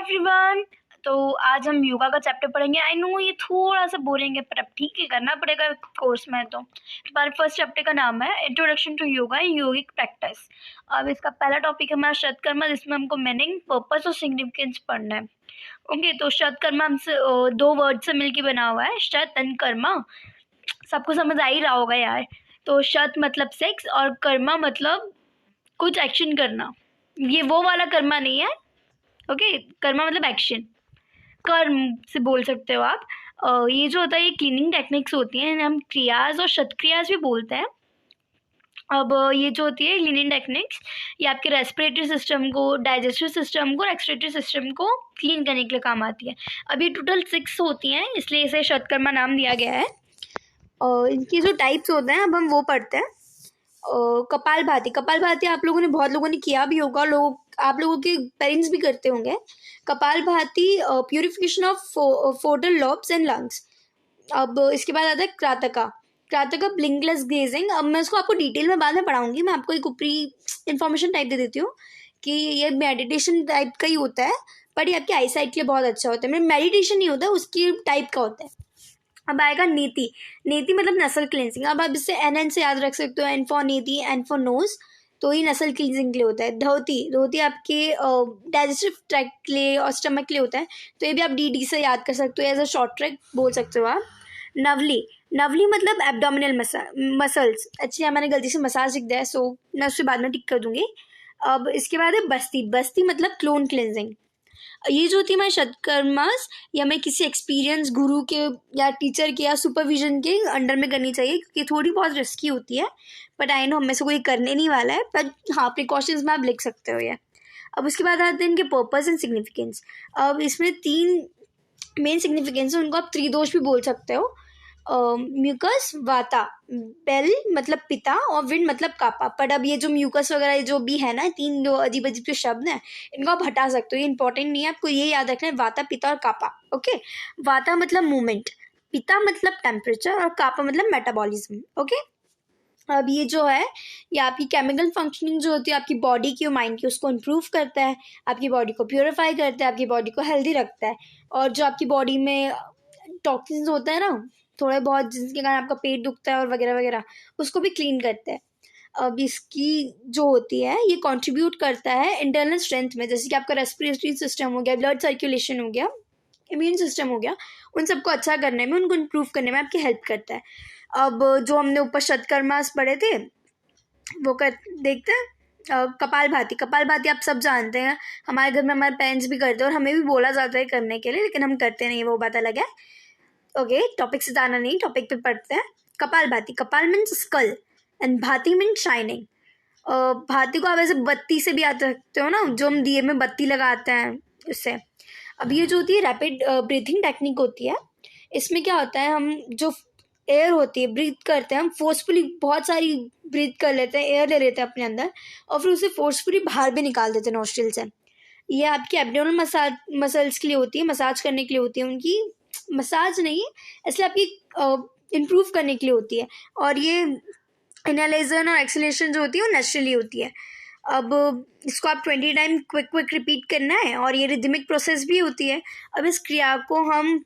Everyone. तो आज हम योगा का चैप्टर पढ़ेंगे। आई नो ये थोड़ा सा बोरिंग है, पर अब ठीक है, करना पड़ेगा कोर्स में। तो हमारे फर्स्ट चैप्टर का नाम है introduction to yoga yogic practice. अब इसका पहला टॉपिक है हमारा शतकर्मा, जिसमें हमको मीनिंग, पर्पस और सिग्निफिकेंस पढ़ना है। ओके, तो शतकर्मा हमसे दो वर्ड से मिलके बना हुआ है, शत एंड कर्मा। सबको समझ आ ही रहा होगा यार। तो शत मतलब सेक्स और कर्मा मतलब कुछ एक्शन करना। ये वो वाला कर्मा नहीं है। ओके, कर्मा मतलब एक्शन, कर्म से बोल सकते हो आप। ये जो होता है ये क्लीनिंग टेक्निक्स होती हैं, इन्हें हम क्रियाज और शतक्रियाज भी बोलते हैं। अब ये जो होती है क्लीनिंग टेक्निक्स, ये आपके रेस्पिरेटरी सिस्टम को, डाइजेस्टिव सिस्टम को, एक्सक्रीटरी सिस्टम को क्लीन करने के लिए काम आती है। अब ये टोटल 6 होती हैं, इसलिए इसे शतकर्मा नाम दिया गया है। और इनकी जो टाइप्स होते हैं अब हम वो पढ़ते हैं। कपालभाति, कपालभाति आप लोगों ने, बहुत लोगों ने किया भी होगा, आप लोगों के पेरेंट्स भी करते होंगे। Kapalbhati purification of foetal lobes and lungs. अब इसके बाद आता है क्रातका, क्रातका ब्लिंकलेस ग्लेजिंग। अब मैं उसको आपको डिटेल में बाद में पढ़ाऊंगी, मैं आपको एक ऊपरी इन्फॉर्मेशन टाइप दे देती हूँ कि ये मेडिटेशन टाइप का ही होता है, पर ये आपकी आई साइट के लिए बहुत अच्छा होता है। मतलब मेडिटेशन नहीं होता, उसकी टाइप का होता है। अब आएगा नीति, नीति मतलब नसल क्लिनजिंग। अब आप इससे एन से याद रख सकते हो, एन फॉर नीति, एन फॉर नोज, तो ये नसल क्लिनजिंग के लिए होता है। धोती, धोती आपके डाइजेस्टिव ट्रैक्ट के लिए और स्टमक के लिए होता है, तो ये भी आप डी से याद कर सकते हो, एज अ शॉर्ट ट्रैक बोल सकते हो आप। नवली, नवली मतलब एब्डोमिनल मसल्स। अच्छा, मैंने गलती से मसाज लिख दिया है, सो मैं उससे बाद में टिक कर दूंगी। अब इसके बाद है बस्ती, बस्ती मतलब क्लोन क्लिनजिंग। ये जो होती है हमारे शतकर्मास, या मैं किसी एक्सपीरियंस गुरु के या टीचर के या सुपरविजन के अंडर में करनी चाहिए, क्योंकि थोड़ी बहुत रिस्की होती है। बट आई नो हम में से कोई करने नहीं वाला है, पर हाँ प्रिकॉशंस में आप लिख सकते हो ये। अब उसके बाद आते हैं इनके पर्पस एंड सिग्निफिकेंस। अब इसमें 3 मेन सिग्निफिकेंस है, उनको आप त्रिदोष भी बोल सकते हो। म्यूकस, वाता, बेल मतलब पिता, और विंड मतलब कापा। पर अब ये जो म्यूकस वगैरह जो भी है ना, 3 जो अजीब अजीब के शब्द हैं, इनको आप हटा सकते हो, ये इंपॉर्टेंट नहीं है, आपको ये याद रखना है, वाता, पिता और कापा। ओके, वाता मतलब मूवमेंट, पिता मतलब टेम्परेचर, और कापा मतलब मेटाबॉलिज्म। ओके, अब ये जो है ये आपकी केमिकल फंक्शनिंग जो होती है आपकी बॉडी की और माइंड की, उसको इम्प्रूव करता है, आपकी बॉडी को प्योरीफाई करता है, आपकी बॉडी को हेल्दी रखता है। और जो आपकी बॉडी में टॉक्सिन्स होता है ना थोड़े बहुत, जिसके कारण आपका पेट दुखता है और वगैरह वगैरह, उसको भी क्लीन करता है। अब इसकी जो होती है ये कंट्रीब्यूट करता है इंटरनल स्ट्रेंथ में, जैसे कि आपका रेस्पिरेटरी सिस्टम हो गया, ब्लड सर्कुलेशन हो गया, इम्यून सिस्टम हो गया, उन सबको अच्छा करने में, उनको इम्प्रूव करने में आपकी हेल्प करता है। अब जो हमने ऊपर शतकर्मास पढ़े थे वो कर देखते हैं। कपालभाति, कपालभाति आप सब जानते हैं, हमारे घर में हमारे पेरेंट्स भी करते हैं और हमें भी बोला जाता है करने के लिए, लेकिन हम करते नहीं, वो बात अलग है। ओके, टॉपिक से जाना नहीं, टॉपिक पे पढ़ते हैं। कपालभाति, कपाल मीन्स स्कल एंड भाति मीन्स शाइनिंग। भाती को आप ऐसे बत्ती से भी याद रखते हो ना, जो हम दिए में बत्ती लगाते हैं उससे। अब ये जो होती है रैपिड ब्रीथिंग टेक्निक होती है, इसमें क्या होता है, हम जो एयर होती है ब्रीथ करते हैं, हम फोर्सफुली बहुत सारी ब्रीथ कर लेते हैं, एयर ले लेते हैं अपने अंदर, और फिर उसे फोर्सफुली बाहर भी निकाल देते हैं नोस्ट्रिल से। ये आपकी एब्डोमिनल मसल्स के लिए होती है, मसाज करने के लिए होती है, उनकी मसाज नहीं, इसलिए आपकी इम्प्रूव करने के लिए होती है। और ये इनहेलेशन और एक्सहेलेशन जो होती है वो नेचुरली होती है। अब इसको आप 20 टाइम क्विक क्विक रिपीट करना है, और ये रिदमिक प्रोसेस भी होती है। अब इस क्रिया को हम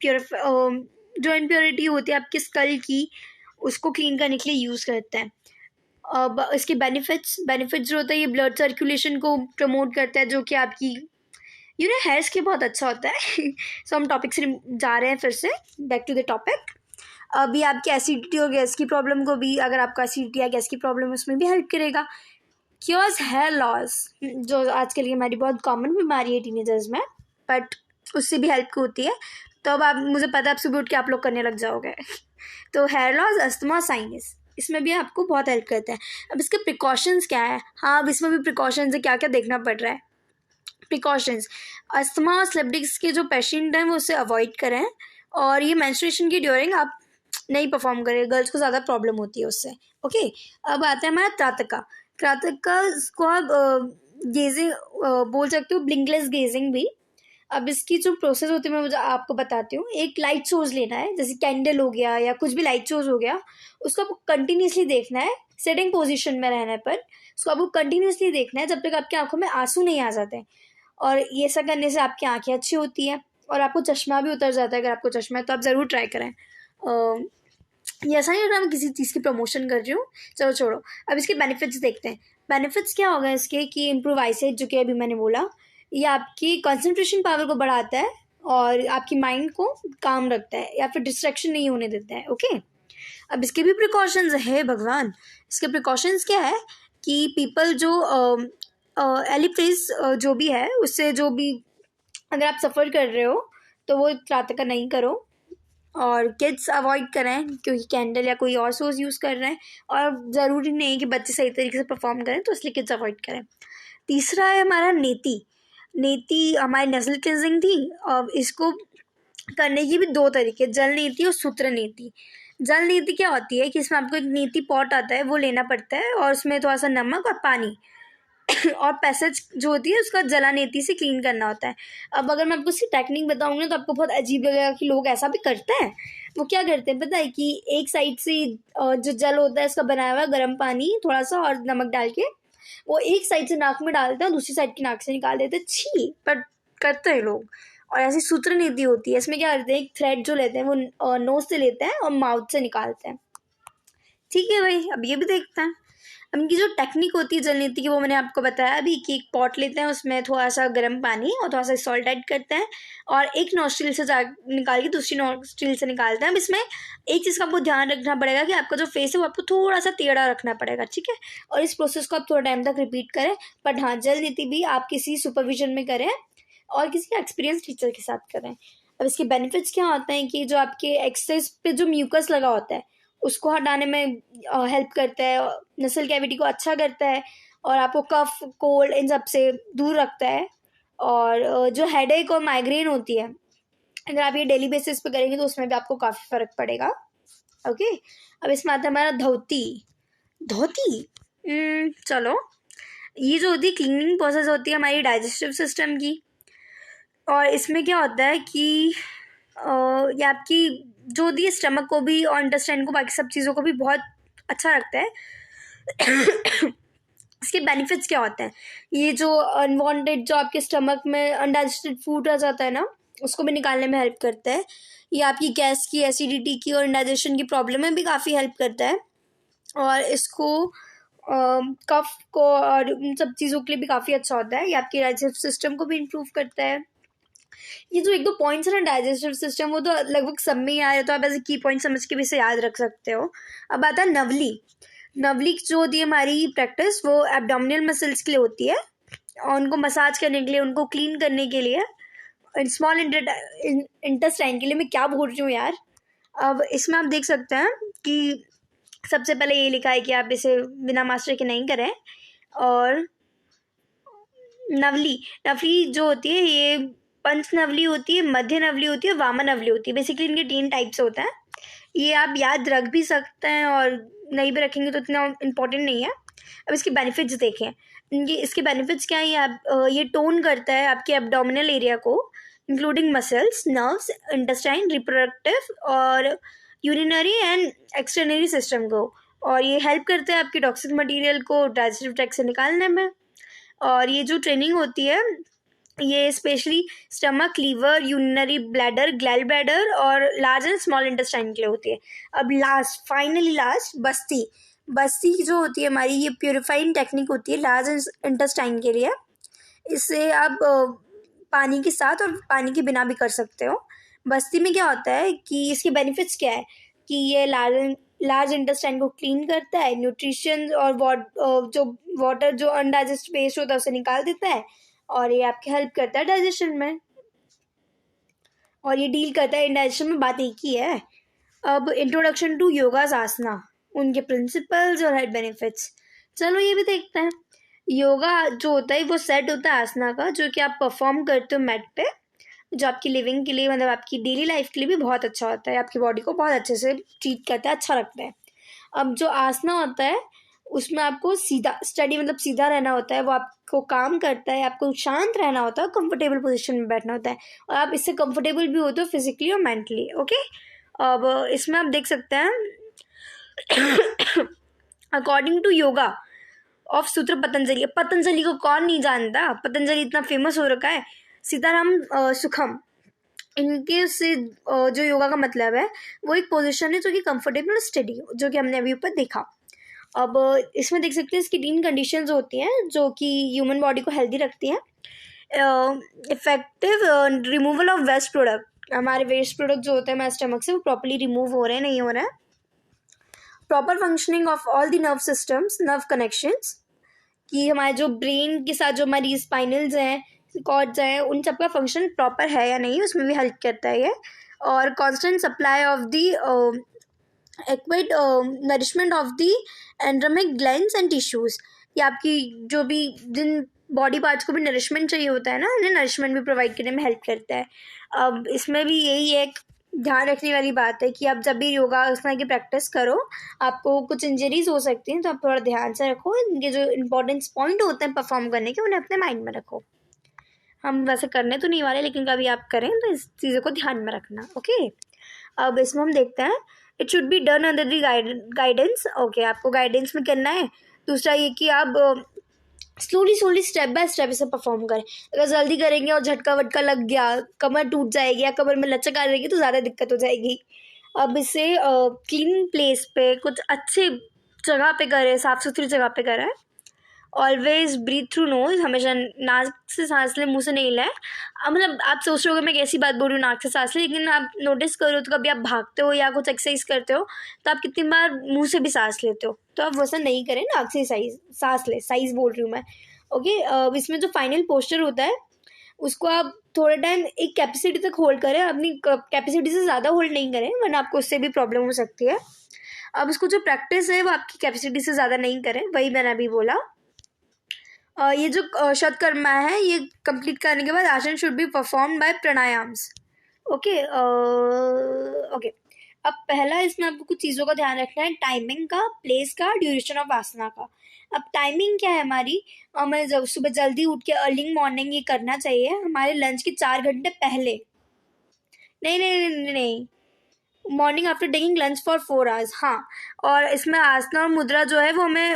जो इम्प्योरिटी होती है आपके स्कल की, उसको क्लीन करने के लिए यूज़ करते हैं। अब इसके बेनिफिट्स जो होता है, ये ब्लड सर्कुलेशन को प्रमोट करता है, जो कि आपकी हेयर्स के बहुत अच्छा होता है। सो हम टॉपिक से जा रहे हैं, फिर से बैक टू द टॉपिक। अभी आपकी एसिडिटी और गैस की प्रॉब्लम को भी, अगर आपको एसिडिटी या गैस की प्रॉब्लम है, उसमें भी हेल्प करेगा। क्योर्स हेयर लॉस, जो आजकल की हमारी बहुत कॉमन बीमारी है टीनेजर्स में, बट उससे भी हेल्प होती है। तो अब आप, मुझे पता है आप सुबह उठ के आप लोग करने लग जाओगे। तो हेयर लॉस, अस्थमा, साइनस, इसमें भी आपको बहुत हेल्प करता है। अब इसके प्रिकॉशंस क्या है, हाँ अब इसमें भी प्रिकॉशंस है, क्या क्या देखना पड़ रहा है। प्रिकॉशंस, अस्थमा और स्लिप डिस्क के जो पेशेंट हैं वो उससे अवॉइड करें, और ये मेंस्ट्रुएशन की ड्यूरिंग आप नहीं परफॉर्म करें, गर्ल्स को ज़्यादा प्रॉब्लम होती है उससे। ओके, अब आता है हमारा त्राटका। त्राटका को आप गेजिंग बोल सकते हो, ब्लिंकलेस गेजिंग भी। अब इसकी जो प्रोसेस होती है मैं मुझे आपको बताती हूँ। एक लाइट सोर्स लेना है, जैसे कैंडल हो गया या कुछ भी लाइट सोर्स हो गया, उसको आपको कंटिन्यूसली देखना है, सेटिंग पोजीशन में रहने पर उसको आपको कंटिन्यूसली देखना है, जब तक आपकी आंखों में आंसू नहीं आ जाते। और ये सब करने से आपकी आंखें अच्छी होती है और आपको चश्मा भी उतर जाता है। अगर आपको चश्मा है तो आप ज़रूर ट्राई करें। ये ऐसा नहीं लग रहा मैं किसी चीज़ की प्रमोशन कर रही हूँ, चलो छोड़ो। अब इसके बेनिफिट्स देखते हैं। बेनिफिट्स क्या होगा इसके कि इम्प्रूव आईसाइट, जो कि अभी मैंने बोला, ये आपकी कंसंट्रेशन पावर को बढ़ाता है और आपकी माइंड को काम रखता है या फिर डिस्ट्रैक्शन नहीं होने देता है। ओके, अब इसके भी प्रिकॉशंस है भगवान। इसके प्रिकॉशंस क्या है कि पीपल जो एलिफेज जो भी है उससे जो भी अगर आप सफ़र कर रहे हो तो वो रात का नहीं करो, और किड्स अवॉइड करें क्योंकि कैंडल या कोई और सोर्स यूज़ कर रहे हैं, और ज़रूरी नहीं कि बच्चे सही तरीके से परफॉर्म करें तो इसलिए किड्स अवॉइड करें। तीसरा है हमारा नेति। नेति हमारी नस्ल क्लिनजिंग थी। अब इसको करने की भी दो तरीके, जल नीति और सूत्र नीति। जल नीति क्या होती है कि इसमें आपको एक नीति पॉट आता है, वो लेना पड़ता है और उसमें थोड़ा सा नमक और पानी और पैसेज जो होती है उसका जला नीति से क्लीन करना होता है। अब अगर मैं आपको उसकी टेक्निक बताऊंगी तो आपको बहुत अजीब लगेगा कि लोग ऐसा भी करते हैं। वो क्या करते हैं पता है कि एक साइड से जो जल होता है इसका बनाया हुआ गर्म पानी थोड़ा सा और नमक डाल के वो एक साइड से नाक में डालते हैं और दूसरी साइड की नाक से निकाल देते हैं। छी, पर करते हैं लोग। और ऐसी सूत्र नीति होती है, इसमें क्या करते हैं, एक थ्रेड जो लेते हैं वो नोज से लेते हैं और माउथ से निकालते हैं। ठीक है भाई, अब ये भी देखते हैं। अब इनकी जो टेक्निक होती है जल नीति की वो मैंने आपको बताया अभी कि एक पॉट लेते हैं, उसमें थोड़ा सा गर्म पानी और थोड़ा सा सॉल्ट ऐड करते हैं और एक नोस्ट्रिल से निकाल के दूसरी नोस्ट्रिल से निकालते हैं। अब इसमें एक चीज़ का आपको ध्यान रखना पड़ेगा कि आपका जो फेस है वो आपको थोड़ा सा टेढ़ा रखना पड़ेगा, ठीक है। और इस प्रोसेस को आप थोड़ा टाइम तक रिपीट करें, बट हाँ, जल नीति भी आप किसी सुपरविजन में करें और किसी एक्सपीरियंस टीचर के साथ करें। अब इसके बेनिफिट्स क्या होते हैं कि जो आपके एक्सरसाइज पे जो म्यूकस लगा होता है उसको हटाने में हेल्प करता है, नसल कैविटी को अच्छा करता है और आपको कफ कोल्ड इन सब से दूर रखता है। और जो हेडेक और माइग्रेन होती है अगर आप ये डेली बेसिस पे करेंगे तो उसमें भी आपको काफ़ी फ़र्क पड़ेगा। ओके, अब इसमें आता है हमारा धोती। धोती चलो, ये जो होती है क्लीनिंग प्रोसेस होती है हमारी डाइजेस्टिव सिस्टम की, और इसमें क्या होता है कि ये आपकी जो होती है स्टमक को भी और इंटेस्टाइन को, बाकी सब चीज़ों को भी बहुत अच्छा रखता है। इसके बेनिफिट्स क्या होते हैं, ये जो अनवांटेड जो आपके स्टमक में अनडाइजेस्टेड फूड रह जाता है ना उसको भी निकालने में हेल्प करता है। ये आपकी गैस की, एसिडिटी की और इंडाइजेशन की प्रॉब्लम में भी काफ़ी हेल्प करता है और इसको कफ को और उन सब चीज़ों के लिए भी काफ़ी अच्छा होता है। ये आपके डाइजेस्टिव सिस्टम को भी इम्प्रूव करता है। ये जो एक दो पॉइंट्स है ना डाइजेस्टिव सिस्टम, वो तो लगभग सब में ही आया, तो आप ऐसे की पॉइंट समझ के भी इसे याद रख सकते हो। अब आता है नवली। नवली जो होती है हमारी प्रैक्टिस वो एब्डोमिनल मसल्स के लिए होती है और उनको मसाज करने के लिए, उनको क्लीन करने के लिए, स्मॉल इंटेस्टाइन के लिए। मैं क्या बोल रही हूँ यार। अब इसमें आप देख सकते हैं कि सबसे पहले ये लिखा है कि आप इसे बिना मास्टर के नहीं करें। और नवली नवली जो होती है ये पंच नवली होती है, मध्य नवली होती है, वामा नवली होती है। बेसिकली इनके 3 टाइप्स होता है। ये आप याद रख भी सकते हैं और नहीं भी रखेंगे तो इतना इम्पोर्टेंट नहीं है। अब इसके बेनिफिट्स देखें। इसके बेनिफिट्स क्या है, ये टोन करता है आपके एब्डोमिनल एरिया को, including muscles, nerves, intestine, reproductive और यूरिनरी एंड एक्सटर्नरी सिस्टम को। और ये हेल्प करता है आपके टॉक्सिक मटेरियल को डाइजेस्टिव ट्रैक्ट से निकालने में। और ये जो ट्रेनिंग होती है ये specially stomach, liver, urinary bladder, gall bladder और लार्ज एंड स्मॉल इंटेस्टाइन के लिए होती है। अब फाइनली लास्ट बस्ती। बस्ती जो होती है हमारी, ये प्योरीफाइंग टेक्निक होती है लार्ज इंटेस्टाइन के लिए। इसे आप पानी के साथ और पानी के बिना भी कर सकते हो। बस्ती में क्या होता है कि इसके बेनिफिट्स क्या है कि ये लार्ज इंटेस्टाइन को क्लीन करता है, न्यूट्रिशन और जो वाटर जो अनडाइजेस्ट वेस्ट होता है उसे निकाल देता है और ये आपकी हेल्प करता है डाइजेशन में, और ये डील करता है इंडाइजेशन में। बात एक ही है। अब इंट्रोडक्शन टू योगास आसना, उनके प्रिंसिपल्स और हेल्थ बेनिफिट्स, चलो ये भी देखते हैं। योगा जो होता है वो सेट होता है आसना का, जो कि आप परफॉर्म करते हो मैट पे, जो आपकी लिविंग के लिए, मतलब आपकी डेली लाइफ के लिए भी बहुत अच्छा होता है, आपकी बॉडी को बहुत अच्छे से ट्रीट करता है, अच्छा रखता है। अब जो आसना होता है उसमें आपको सीधा स्टडी, मतलब सीधा रहना होता है, वो आपको काम करता है, आपको शांत रहना होता है, कंफर्टेबल पोजीशन में बैठना होता है और आप इससे कंफर्टेबल भी होते हो फिजिकली और मेंटली। ओके, अब इसमें आप देख सकते हैं अकॉर्डिंग टू योगा ऑफ सूत्र पतंजलि। पतंजलि को कौन नहीं जानता, पतंजलि इतना फेमस हो रखा है। सीताराम सुखम, इनके से जो योगा का मतलब है वो एक पोजीशन है जो कि कंफर्टेबल और स्टडी, जो कि हमने अभी ऊपर देखा। अब इसमें देख सकते हैं इसकी 3 कंडीशंस होती हैं जो कि ह्यूमन बॉडी को हेल्दी रखती हैं। Effective removal of waste product, हमारे वेस्ट प्रोडक्ट जो होते हैं हमारे स्टमक से वो प्रॉपर्ली रिमूव हो रहे हैं नहीं हो रहे हैं। Proper functioning of all the nerve systems, nerve connections, कि हमारे जो ब्रेन के साथ जो हमारी स्पाइनल्स हैं, कॉर्ड्स हैं, उन सब का फंक्शन प्रॉपर है या नहीं उसमें भी हेल्प करता है ये। और constant supply of the acquired nourishment of the endocrine glands and tissues, ये आपकी जो भी जिन बॉडी पार्ट्स को भी नरिशमेंट चाहिए होता है ना, उन्हें नरिशमेंट भी प्रोवाइड करने में हेल्प करता है। अब इसमें भी यही एक ध्यान रखने वाली बात है कि आप जब भी योगा आसना की प्रैक्टिस करो, आपको कुछ इंजरीज हो सकती हैं, तो आप थोड़ा ध्यान से रखो। इनके जो इंपॉर्टेंस पॉइंट होते हैं परफॉर्म करने के, उन्हें अपने माइंड में रखो। हम वैसे करने तो नहीं वाले, लेकिन कभी आप करें तो इस चीज़ों को ध्यान में रखना। ओके, अब इसमें हम देखते हैं it should be done under the guidance. Okay, आपको गाइडेंस में करना है। दूसरा ये कि आप स्लोली स्टेप बाय स्टेप इसे परफॉर्म करें। अगर जल्दी करेंगे और झटका वटका लग गया, कमर टूट जाएगी या कमर में लचक आ जाएगी तो ज़्यादा दिक्कत हो जाएगी। अब इसे क्लीन प्लेस पे, कुछ अच्छे जगह पे करें, साफ़ सुथरी जगह पे करें। ऑलवेज ब्रीथ थ्रू नोज, हमेशा नाक से सांस लें, मुंह से नहीं लें। मतलब आप सोच रहे हो मैं कैसी बात बोल रही हूँ नाक से सांस लें, लेकिन आप नोटिस करो तो कभी आप भागते हो या कुछ एक्सरसाइज करते हो तो आप कितनी बार मुंह से भी सांस लेते हो, तो आप वैसा नहीं करें, नाक से सांस ले, साइज बोल रही हूँ मैं। ओके, इसमें जो फाइनल पोस्चर होता है उसको आप थोड़ा टाइम एक कैपेसिटी तक होल्ड करें, अपनी कैपेसिटी से ज़्यादा होल्ड नहीं करें वरना आपको उससे भी प्रॉब्लम हो सकती है। अब इसको जो प्रैक्टिस है वो आपकी कैपेसिटी से ज़्यादा नहीं करें, वही मैंने अभी बोला। ये जो शतकर्मा है ये कंप्लीट करने के बाद आसन should be perform by प्राणायाम्स। Okay, okay, अब पहला इसमें आपको कुछ चीज़ों का ध्यान रखना है, टाइमिंग का, प्लेस का, ड्यूरेशन ऑफ आसना का। अब टाइमिंग क्या है हमारी, हमें जब सुबह जल्दी उठ के अर्ली मॉर्निंग ये करना चाहिए हमारे लंच के 4 घंटे पहले। नहीं नहीं नहीं नहीं, morning after taking lunch for 4 hours. हाँ, और इसमें आसना और मुद्रा जो है वो हमें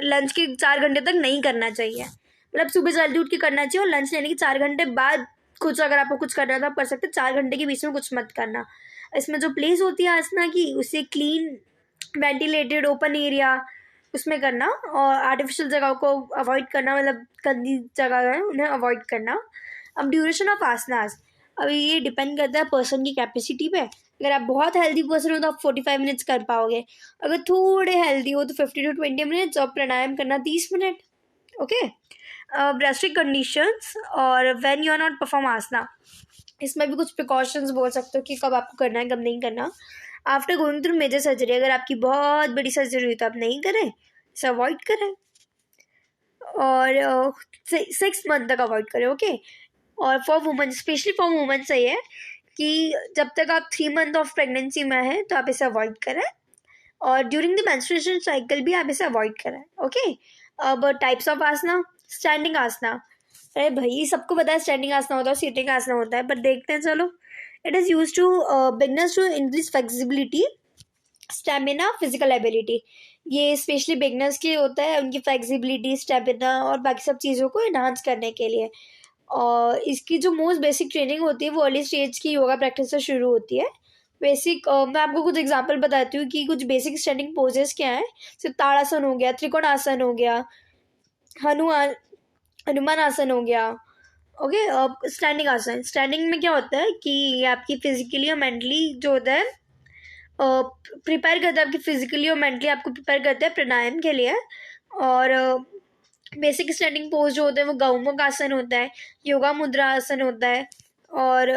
लंच के 4 घंटे तक नहीं करना चाहिए। मतलब सुबह जल्दी उठ के करना चाहिए और लंच लेने के 4 घंटे बाद कुछ अगर आपको कुछ करना था आप कर सकते, 4 घंटे के बीच में कुछ मत करना। इसमें जो प्लेस होती है आसना की उसे क्लीन, वेंटिलेटेड, ओपन एरिया उसमें करना, और आर्टिफिशियल जगह को अवॉइड करना, मतलब गंदी जगह है उन्हें अवॉइड करना। अब ड्यूरेशन ऑफ आसनास, अब ये डिपेंड करता है पर्सन की कैपेसिटी पे। अगर आप बहुत हेल्दी पर्सन हो तो आप 45 मिनट्स कर पाओगे, अगर थोड़े हेल्दी हो तो 50 to 20 मिनट्स, और प्राणायाम करना 30 मिनट। ओके, रेस्ट्रिक्ट कंडीशंस और when you are not perform asana, इसमें भी कुछ प्रिकॉशंस बोल सकते हो कि कब आपको करना है कब नहीं करना। After going through major surgery, अगर आपकी बहुत बड़ी सर्जरी हुई तो आप नहीं करें, इसे अवॉइड करें, और 6 मंथ तक अवॉइड करें। ओके, और for women, specially for women सही है कि जब तक आप 3 मंथ ऑफ प्रेगनेंसी में हैं तो आप इसे अवॉइड करें, और ड्यूरिंग द मेंस्ट्रुएशन साइकिल भी आप इसे अवॉइड करें। ओके, अब टाइप्स ऑफ आसना, स्टैंडिंग आसना, अरे भाई सबको पता है स्टैंडिंग आसना होता है, सीटिंग आसना होता है, पर देखते हैं चलो। It is use to beginners to increase flexibility, stamina, physical ability. ये स्पेशली बिगनर्स के लिए होता है, उनकी फ्लेक्सिबिलिटी, स्टेमिना और बाकी सब चीज़ों को इन्हांस करने के लिए। और इसकी जो मोस्ट बेसिक ट्रेनिंग होती है वो अर्ली स्टेज की योगा प्रैक्टिस से शुरू होती है। बेसिक मैं आपको कुछ एग्जांपल बताती हूँ कि कुछ बेसिक स्टैंडिंग पोजेस क्या हैं। सिर्फ ताड़ासन हो गया, त्रिकोणासन हो गया, हनुमान आसन हो गया। ओके, स्टैंडिंग आसन, स्टैंडिंग में क्या होता है कि आपकी फिजिकली और मेंटली जो होता है प्रिपेयर करता है, आपकी फिजिकली और मेंटली आपको प्रिपेयर करता है प्राणायाम के लिए। और बेसिक स्टैंडिंग पोज जो होते हैं वो गौमुख आसन होता है, योगा मुद्रा आसन होता है, और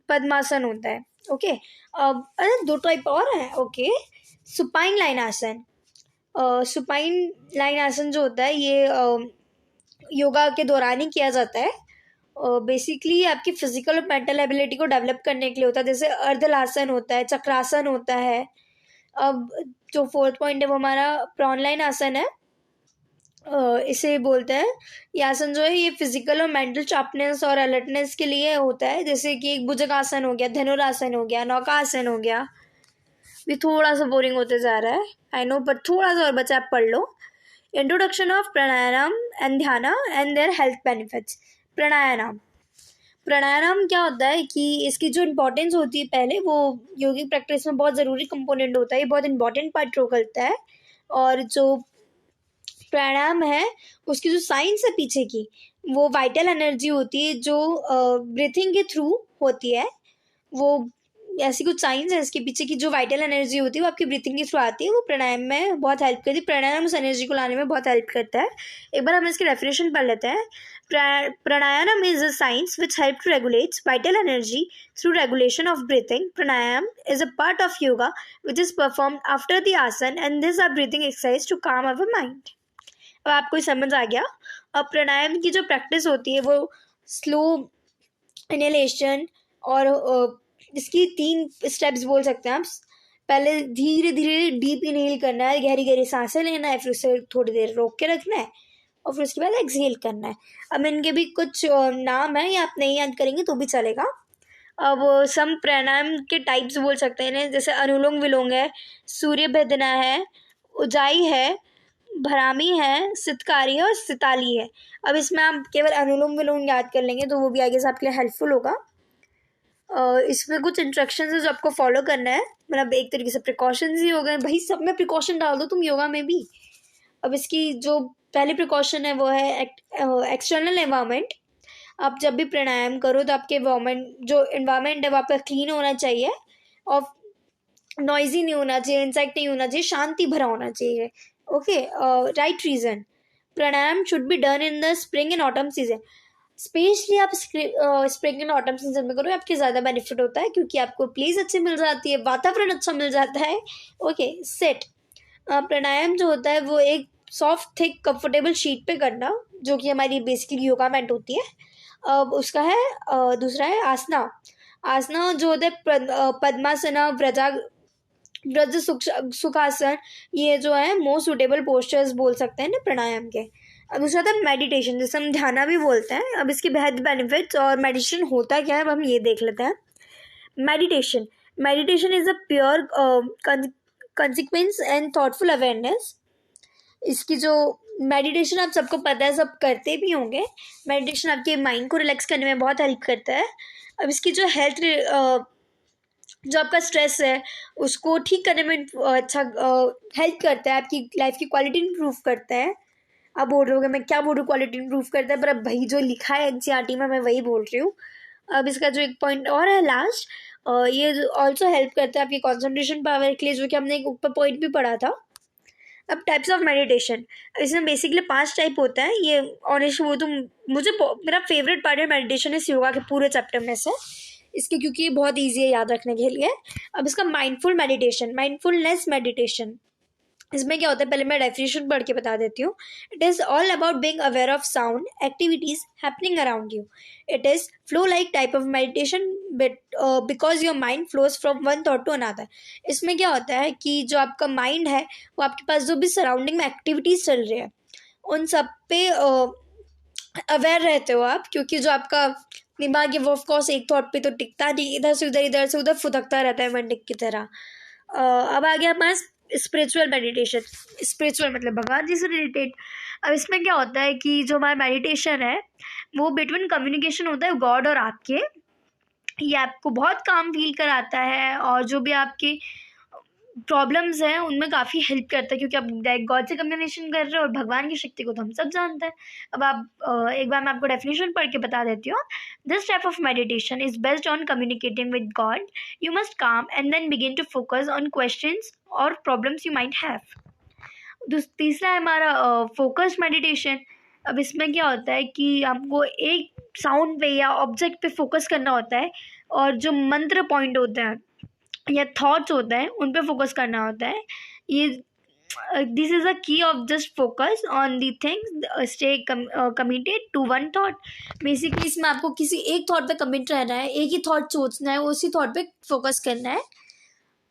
पद्मासन होता है। ओके, अरे 2 टाइप और है। ओके, सुपाइन लाइन आसन, सुपाइन लाइन आसन जो होता है ये योगा के दौरान ही किया जाता है। बेसिकली आपकी फिजिकल और मेंटल एबिलिटी को डेवलप करने के लिए होता है, जैसे अर्धलासन होता है, चक्रासन होता है। अब जो 4th पॉइंट है वो हमारा प्राणायाम आसन है, इसे बोलते हैं। ये आसन जो है ये फिजिकल और मेंटल शार्पनेस और अलर्टनेस के लिए होता है, जैसे कि एक भुजंगासन हो गया, धनुरासन हो गया, नौकासन हो गया। ये थोड़ा सा बोरिंग होते जा रहा है आई नो, पर थोड़ा सा और बचा, आप पढ़ लो। इंट्रोडक्शन ऑफ प्राणायाम एंड ध्यान एंड देयर हेल्थ बेनिफिट्स। प्राणायाम क्या होता है कि इसकी जो इम्पोर्टेंस होती है, पहले वो योगिक प्रैक्टिस में बहुत ज़रूरी कंपोनेंट होता है, ये बहुत इंपॉर्टेंट पार्ट रो करता है। और जो प्राणायाम है उसकी जो साइंस है पीछे की, वो वाइटल एनर्जी होती है जो ब्रीथिंग के थ्रू होती है। वो ऐसी कुछ साइंस है इसके पीछे की, जो वाइटल एनर्जी होती है वो आपकी ब्रीथिंग के थ्रू आती है, वो प्राणायाम में बहुत हेल्प करती है। प्राणायाम उस एनर्जी को लाने में बहुत हेल्प करता है। एक बार हम इसकी डेफिनेशन पढ़ लेते हैं। Pranayama is a science which help to regulate vital energy through regulation of breathing. Pranayama is a part of yoga which is perform after the asana and this are breathing exercise to calm our mind. अब आपको समझ आ गया। अब प्राणायाम की जो practice होती है वो स्लो इनहेलेशन और इसकी 3 स्टेप्स बोल सकते हैं आप। पहले धीरे धीरे डीप इनहेल करना है, गहरी गहरी सांसें लेना है, फिर उसे थोड़ी देर रोक के रखना है और फिर उसके बाद एक्सहेल करना है। अब इनके भी कुछ नाम है, ये आप नहीं याद करेंगे तो भी चलेगा। अब सम प्राणायाम के टाइप्स बोल सकते हैं, जैसे अनुलोम विलोम है, सूर्य भेदना है, उज्जाई है, भरामी है, सितकारी है और सिताली है। अब इसमें आप केवल अनुलोम विलोम याद कर लेंगे तो वो भी आगे से आपके लिए हेल्पफुल होगा। इसमें कुछ इंस्ट्रक्शंस है जो आपको फॉलो करना है, मतलब एक तरीके से प्रिकॉशंस ही हो गए भाई, सब में प्रिकॉशन डाल दो तुम योगा में भी। अब इसकी जो पहली प्रिकॉशन है वो है एक्सटर्नल एनवायरनमेंट। आप जब भी प्राणायाम करो तो आपके जो एनवायरनमेंट है वो आपका क्लीन होना चाहिए और नॉइजी नहीं होना चाहिए, इंसेक्ट नहीं होना चाहिए, शांति भरा होना चाहिए। Okay, right reason. Pranayama should be done in the spring and autumn season. Specially आप स्प्रिंग एंड ऑटम सीजन में करो, आपके ज़्यादा बेनिफिट होता है क्योंकि आपको प्लेस अच्छी मिल जाती है, वातावरण अच्छा मिल जाता है। Okay, set. प्राणायाम जो होता है वो एक सॉफ्ट थिक कंफर्टेबल शीट पे करना, जो कि हमारी बेसिकली योगा मैट होती है। अब उसका है दूसरा है आसना। आसना जो होता है पद्मासना, ब्रज सुखासन, ये जो है मोस्ट सुटेबल पोस्चर्स बोल सकते हैं ना प्राणायाम के। अब दूसरा था मेडिटेशन, जिसे हम ध्यान भी बोलते हैं। अब इसके बेहद बेनिफिट्स और मेडिटेशन होता क्या है अब हम ये देख लेते हैं। Meditation is a pure consequence and thoughtful awareness. इसकी जो मेडिटेशन आप सबको पता है, सब करते भी होंगे। मेडिटेशन आपके माइंड को रिलैक्स करने में बहुत हेल्प करता है। अब इसकी जो जो आपका स्ट्रेस है उसको ठीक करने में अच्छा हेल्प करता है, आपकी लाइफ की क्वालिटी इंप्रूव करता है। आप बोल रहे होगे मैं क्या बोल रही हूँ क्वालिटी इंप्रूव करता है, पर अब भाई जो लिखा है एनसीईआरटी में मैं वही बोल रही हूँ। अब इसका जो एक पॉइंट और है लास्ट, ये ऑल्सो हेल्प करता है आपकी कॉन्सेंट्रेशन पावर के लिए, जो कि हमने एक ऊपर पॉइंट भी पढ़ा था। अब टाइप्स ऑफ मेडिटेशन, इसमें बेसिकली 5 टाइप होता है। ये ऑनेस्ट वो तो मुझे मेरा फेवरेट पार्ट है मेडिटेशन इस योगा के पूरे चैप्टर में से, इसके क्योंकि ये बहुत ईजी है याद रखने के लिए। अब इसका माइंडफुलनेस मेडिटेशन, इसमें क्या होता है पहले मैं डेफिनेशन पढ़ के बता देती हूँ। It is all about being aware of sound activities happening around you. It is flow like type of meditation because your mind flows from one thought to another. इसमें क्या होता है कि जो आपका माइंड है वो आपके पास जो भी सराउंडिंग में एक्टिविटीज चल रही है उन सब पे अवेयर रहते हो आप, क्योंकि जो आपका दिमाग है वो ऑफकोर्स एक थॉट पे तो टिकता नहीं, इधर से उधर फुदकता रहता है मंडिक की तरह। अब आ गया हमारे स्पिरिचुअल मेडिटेशन। स्पिरिचुअल मतलब भगवान जी से रिलेटेड। अब इसमें क्या होता है कि जो हमारा मेडिटेशन है वो बिटवीन कम्युनिकेशन होता है गॉड और आपके। ये आपको बहुत काम फील कराता है और जो भी आपकी प्रॉब्लम्स हैं उनमें काफ़ी हेल्प करता है, क्योंकि आप डायरेक्ट गॉड से कम्युनिकेशन कर रहे हो और भगवान की शक्ति को तो हम सब जानते हैं। अब आप एक बार मैं आपको डेफिनेशन पढ़ के बता देती हूँ। This type of meditation is based on communicating with God. You must calm and then begin to focus on questions और प्रॉब्लम्स यू माइट हैव। तीसरा है हमारा फोकस्ड मेडिटेशन। अब इसमें क्या होता है कि आपको एक साउंड पे या ऑब्जेक्ट पे फोकस करना होता है और जो मंत्र पॉइंट होते हैं या थॉट्स होते हैं उन पे फोकस करना होता है। ये this is a key of just focus on the things, stay committed to one thought. Basically इसमें आपको किसी एक थॉट पे कमिट रहना है, एक ही थॉट सोचना है, उसी थॉट पे फोकस करना है।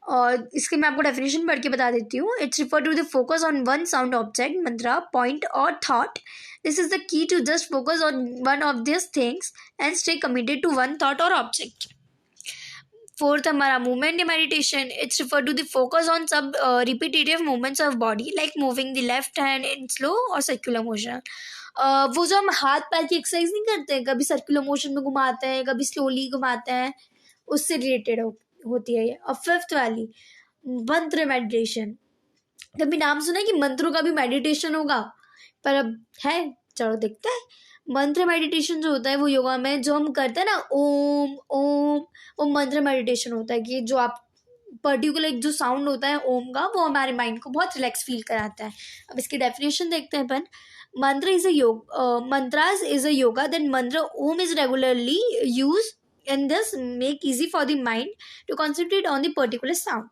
और इसके मैं आपको डेफिनेशन पढ़ के बता देती हूँ। It's refer to the focus on one sound object, mantra, point और thought. This is the key to just focus on one of this things and stay committed to one thought और ऑब्जेक्ट। फोर्थ हमारा movement meditation, it's refer to the focus on सब repetitive movements of body like moving the left hand in slow और circular motion. वो जो हम हाथ पैर की एक्सरसाइज नहीं करते हैं, कभी सर्कुलर मोशन में घुमाते हैं, कभी स्लोली घुमाते हैं, उससे रिलेटेड होती है ये। और फिफ्थ वाली मंत्र मेडिटेशन, कभी नाम सुना है कि मंत्रों का भी मेडिटेशन होगा, पर अब है, चलो देखते हैं। मंत्र मेडिटेशन जो होता है वो योगा में जो हम करते हैं ना, ओम ओम, वो मंत्र मेडिटेशन होता है कि जो आप पर्टिकुलर जो साउंड होता है ओम का, वो हमारे माइंड को बहुत रिलैक्स फील कराता है। अब इसकी डेफिनेशन देखते हैं अपन। मंत्र is a yog, mantras is a yoga, then mantra Om is regularly use and this make easy for the mind to concentrate on the particular sound.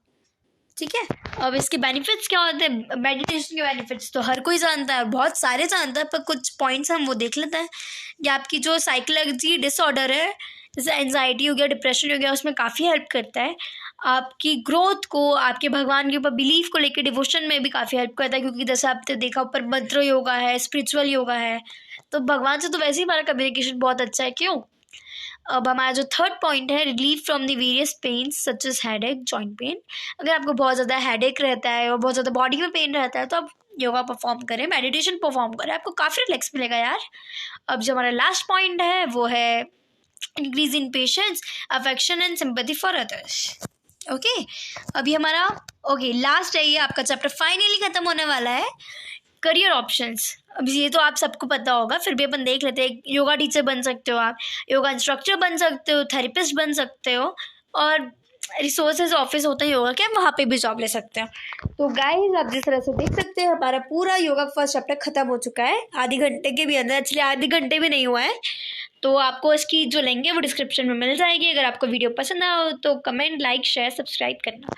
ठीक है, अब इसके बेनिफिट्स क्या होते हैं? मेडिटेशन के बेनिफिट्स तो हर कोई जानता है, बहुत सारे जानता है, पर कुछ पॉइंट्स हम वो देख लेते हैं कि आपकी जो साइकोलॉजी डिसऑर्डर है, जैसे एंजाइटी हो गया, डिप्रेशन हो गया, उसमें काफ़ी हेल्प करता है। आपकी ग्रोथ को, आपके भगवान के ऊपर बिलीफ को लेकर डिवोशन में भी काफ़ी हेल्प करता है, क्योंकि जैसे आपने देखा ऊपर मंत्र योगा है, स्पिरिचुअल योगा है, तो भगवान से तो वैसे ही हमारा कम्युनिकेशन बहुत अच्छा है, क्यों। अब हमारा जो थर्ड पॉइंट है, relief from the various pains such as headache, joint pain. अगर आपको बहुत ज़्यादा हेडेक रहता है और बहुत ज़्यादा बॉडी में पेन रहता है, तो आप योगा परफॉर्म करें, मेडिटेशन परफॉर्म करें, आपको काफ़ी रिलैक्स मिलेगा यार। अब जो हमारा लास्ट पॉइंट है वो है increase in patience, affection and sympathy for others. Okay, अभी हमारा लास्ट है, ये आपका चैप्टर फाइनली खत्म होने वाला है, करियर ऑप्शंस। अब ये तो आप सबको पता होगा, फिर भी अपन देख लेते हैं। योगा टीचर बन सकते हो आप, योगा इंस्ट्रक्टर बन सकते हो, थेरेपिस्ट बन सकते हो, और रिसोर्सेज ऑफिस होता है योगा के, आप वहाँ पे भी जॉब ले सकते हो। तो गाइस आप जिस तरह से देख सकते हैं, हमारा पूरा योगा फर्स्ट चैप्टर खत्म हो चुका है आधे घंटे के भी अंदर, एक्चुअली आधे घंटे भी नहीं हुआ है। तो आपको इसकी जो लिंक है वो डिस्क्रिप्शन में मिल जाएगी। अगर आपको वीडियो पसंद आए तो कमेंट, लाइक, शेयर, सब्सक्राइब करना।